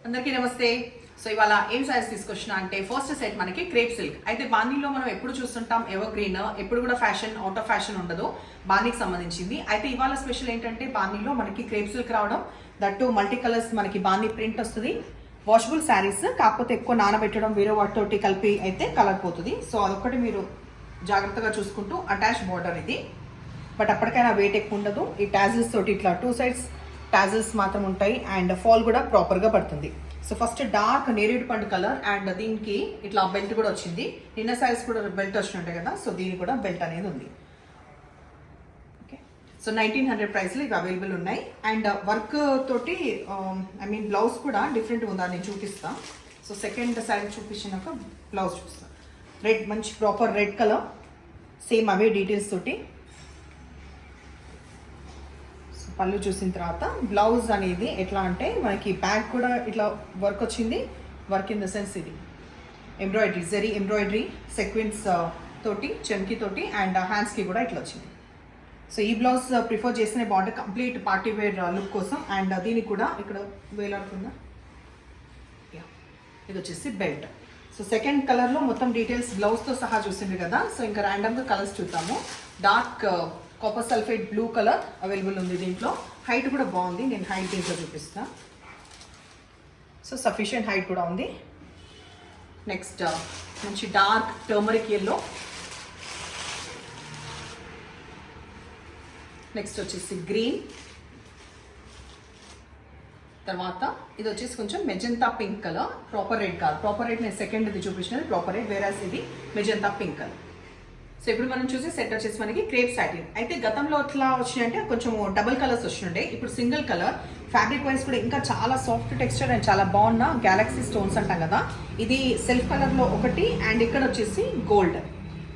అందరికీ నమస్తే. సో ఇవాళ ఏం సారీస్ తీసుకొచ్చినా అంటే ఫస్ట్ సెట్ మనకి క్రేప్ సిల్క్. అయితే బాందీలో మనం ఎప్పుడు చూస్తుంటాం ఎవర్ గ్రీన్, ఎప్పుడు కూడా ఫ్యాషన్ అవుట్ ఆఫ్ ఫ్యాషన్ ఉండదు బాందీకి సంబంధించింది. అయితే ఇవాళ స్పెషల్ ఏంటంటే బాందీలో మనకి క్రేప్ సిల్క్ రావడం, దట్టు మల్టీ కలర్స్ మనకి బాందీ ప్రింట్ వస్తుంది. వాషబుల్ శారీస్, కాకపోతే ఎక్కువ నానబెట్టడం వేరే వాటితోటి కలిపి అయితే కలర్ పోతుంది. సో అదొక్కటి మీరు జాగ్రత్తగా చూసుకుంటూ అటాచ్ బోర్డర్ ఇది, బట్ అప్పటికైనా వెయిట్ ఎక్కువ ఉండదు. ఈ టాజిల్స్ తోటి ఇట్లా 2 sides టాజిల్స్ మాత్రం ఉంటాయి అండ్ ఫాల్ కూడా ప్రాపర్గా పడుతుంది. సో ఫస్ట్ డార్క్ నేరేడు పండు కలర్ అండ్ దీనికి ఇట్లా బెల్ట్ కూడా వచ్చింది. నిన్న సైజ్ కూడా బెల్ట్ వచ్చినట్టే కదా, సో దీనికి కూడా బెల్ట్ అనేది ఉంది. ఓకే, సో 1900 ప్రైస్లో ఇవి అవైలబుల్ ఉన్నాయి. అండ్ వర్క్ తోటి బ్లౌజ్ కూడా డిఫరెంట్ ఉందా నేను చూపిస్తాను. సో సెకండ్ సైజ్ చూపించినాక బ్లౌజ్ చూస్తాను. రెడ్, మంచి ప్రాపర్ రెడ్ కలర్, సేమ్ అవే డీటెయిల్స్ తోటి. పళ్ళు చూసిన తర్వాత బ్లౌజ్ అనేది ఎట్లా అంటే మనకి బ్యాక్ కూడా ఇట్లా వర్క్ వచ్చింది. వర్క్ ఇన్ ద సెన్స్ ఇది ఎంబ్రాయిడరీ, జరీ ఎంబ్రాయిడరీ సెక్వెన్స్ తోటి, చెమ్కి తోటి అండ్ హ్యాండ్స్కి కూడా ఇట్లా వచ్చింది. సో ఈ బ్లౌజ్ ప్రిఫర్ చేస్తేనే బాగుంటుంది కంప్లీట్ పార్టీ వేర్ లుక్ కోసం. అండ్ దీనికి కూడా ఇక్కడ వేలాడుతుందా, ఇది వచ్చేసి బెల్ట్. సో సెకండ్ కలర్లో మొత్తం డీటెయిల్స్ బ్లౌజ్తో సహా చూసిండ్రు కదా. సో ఇంకా ర్యాండమ్గా కలర్స్ చూద్దాము. Dark copper sulphate blue colour available ఉంది దీంట్లో. హైట్ కూడా బాగుంది, నేను హైట్ దీంట్లో చూపిస్తా. సో సఫిషియంట్ హైట్ కూడా ఉంది. నెక్స్ట్ మంచి డార్క్ టర్మరిక్ ఎల్లో. నెక్స్ట్ వచ్చేసి గ్రీన్. తర్వాత ఇది వచ్చేసి కొంచెం magenta pink colour, proper red కాదు. ప్రాపర్ రెడ్ నేను సెకండ్ ఇది చూపించినది ప్రాపర్ రెడ్, వేరాస్ ఇది మెజంతా పింక్ కలర్. సో ఇప్పుడు మనం చూసే సెట్ వచ్చేసి మనకి క్రేప్ సాటిన్. అయితే గతంలో ఎట్లా వచ్చినాయంటే కొంచెం డబుల్ కలర్స్ వచ్చిండే, ఇప్పుడు సింగిల్ కలర్. ఫ్యాబ్రిక్ వైజ్ కూడా ఇంకా చాలా సాఫ్ట్ టెక్స్చర్ అండ్ చాలా బాగున్న గ్యాలక్సీ స్టోన్స్ అంటాం కదా. ఇది సెల్ఫ్ కలర్లో ఒకటి అండ్ ఇక్కడ వచ్చేసి గోల్డ్.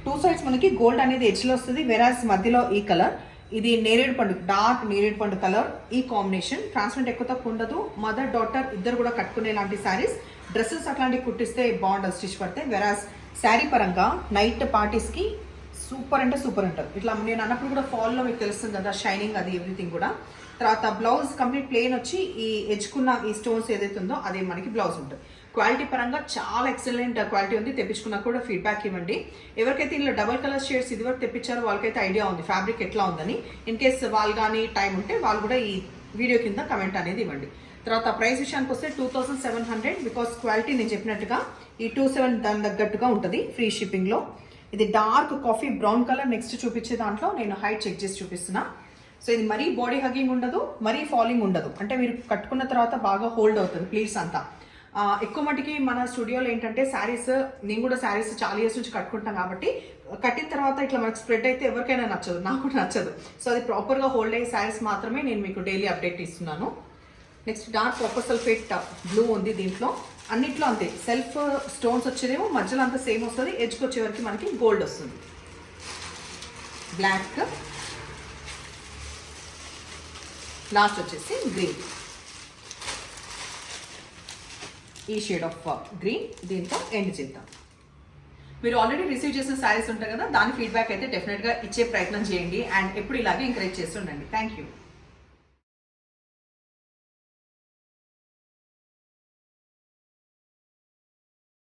2 sides మనకి గోల్డ్ అనేది ఎడ్జ్లో వస్తుంది, వెరాస్ మధ్యలో ఈ కలర్. ఇది నేరేడు పండు, డార్క్ నేరేడు పండు కలర్. ఈ కాంబినేషన్ ట్రాన్స్పరెంట్ ఎక్కువ తక్కువ ఉండదు. మదర్ డాటర్ ఇద్దరు కూడా కట్టుకునే లాంటి శారీస్, డ్రెస్సెస్ అట్లాంటివి కుట్టిస్తే బాగుంటుంది స్టిచ్ పడితే. వెరాస్ శారీ పరంగా నైట్ పార్టీస్కి సూపర్ అంటే సూపర్ ఉంటుంది. ఇట్లా నేను అన్నప్పుడు కూడా ఫాల్లో మీకు తెలుస్తుంది కదా, షైనింగ్ అది ఎవ్రీథింగ్ కూడా. తర్వాత బ్లౌజ్ కంప్లీట్ ప్లెయిన్ వచ్చి ఈ ఎడ్జ్కున్న ఈ స్టోన్స్ ఏదైతే ఉందో అదే మనకి బ్లౌజ్ ఉంటుంది. క్వాలిటీ పరంగా చాలా ఎక్సలెంట్ క్వాలిటీ ఉంది. తెప్పించుకున్నా కూడా ఫీడ్బ్యాక్ ఇవ్వండి. ఎవరికైతే ఇలా డబల్ కలర్ షేడ్స్ ఇదివరకు తెప్పించారో వాళ్ళకైతే ఐడియా ఉంది ఫ్యాబ్రిక్ ఎట్లా ఉందని. ఇన్ కేస్ వాళ్ళు కానీ టైం ఉంటే వాళ్ళు కూడా ఈ వీడియో కింద కమెంట్ అనేది ఇవ్వండి. తర్వాత ప్రైస్ విషయానికి వస్తే 2700, బికాస్ క్వాలిటీ నేను చెప్పినట్టుగా ఈ 27 దాని తగ్గట్టుగా ఉంటుంది ఫ్రీ షిప్పింగ్లో. ఇది dark coffee brown colour. Next చూపించే దాంట్లో నేను హైట్ చెక్ చేసి చూపిస్తున్నా. సో ఇది మరీ బాడీ హగ్గింగ్ ఉండదు, మరీ ఫాలింగ్ ఉండదు. అంటే మీరు కట్టుకున్న తర్వాత బాగా హోల్డ్ అవుతుంది ప్లీట్స్ అంతా. ఎక్కువ మటుకి మన స్టూడియోలో ఏంటంటే శారీస్, నేను కూడా శారీస్ చాలా ఇయర్స్ నుంచి కట్టుకుంటాం కాబట్టి కట్టిన తర్వాత ఇట్లా మనకు స్ప్రెడ్ అయితే ఎవరికైనా నచ్చదు, నాకు కూడా నచ్చదు. సో అది ప్రాపర్గా హోల్డ్ అయ్యే శారీస్ మాత్రమే నేను మీకు డైలీ అప్డేట్ ఇస్తున్నాను. Next dark copper sulphate blue ఉంది దీంట్లో. అన్నిట్లో అంతే, సెల్ఫ్ స్టోన్స్ వచ్చేదేమో మధ్యలో అంతా సేమ్ వస్తుంది, ఎడ్జ్కి వచ్చే వరకు మనకి గోల్డ్ వస్తుంది. బ్లాక్, లాస్ట్ వచ్చేసి గ్రీన్. ఈ షేడ్ ఆఫ్ గ్రీన్ దీంతో ఎండ్ చేద్దాం. మీరు ఆల్రెడీ రిసీవ్ చేసిన శారీస్ ఉంటాయి కదా, దాని ఫీడ్బ్యాక్ అయితే డెఫినెట్గా ఇచ్చే ప్రయత్నం చేయండి అండ్ ఎప్పుడు ఇలాగే ఎంకరేజ్ చేస్తుండండి. Thank you.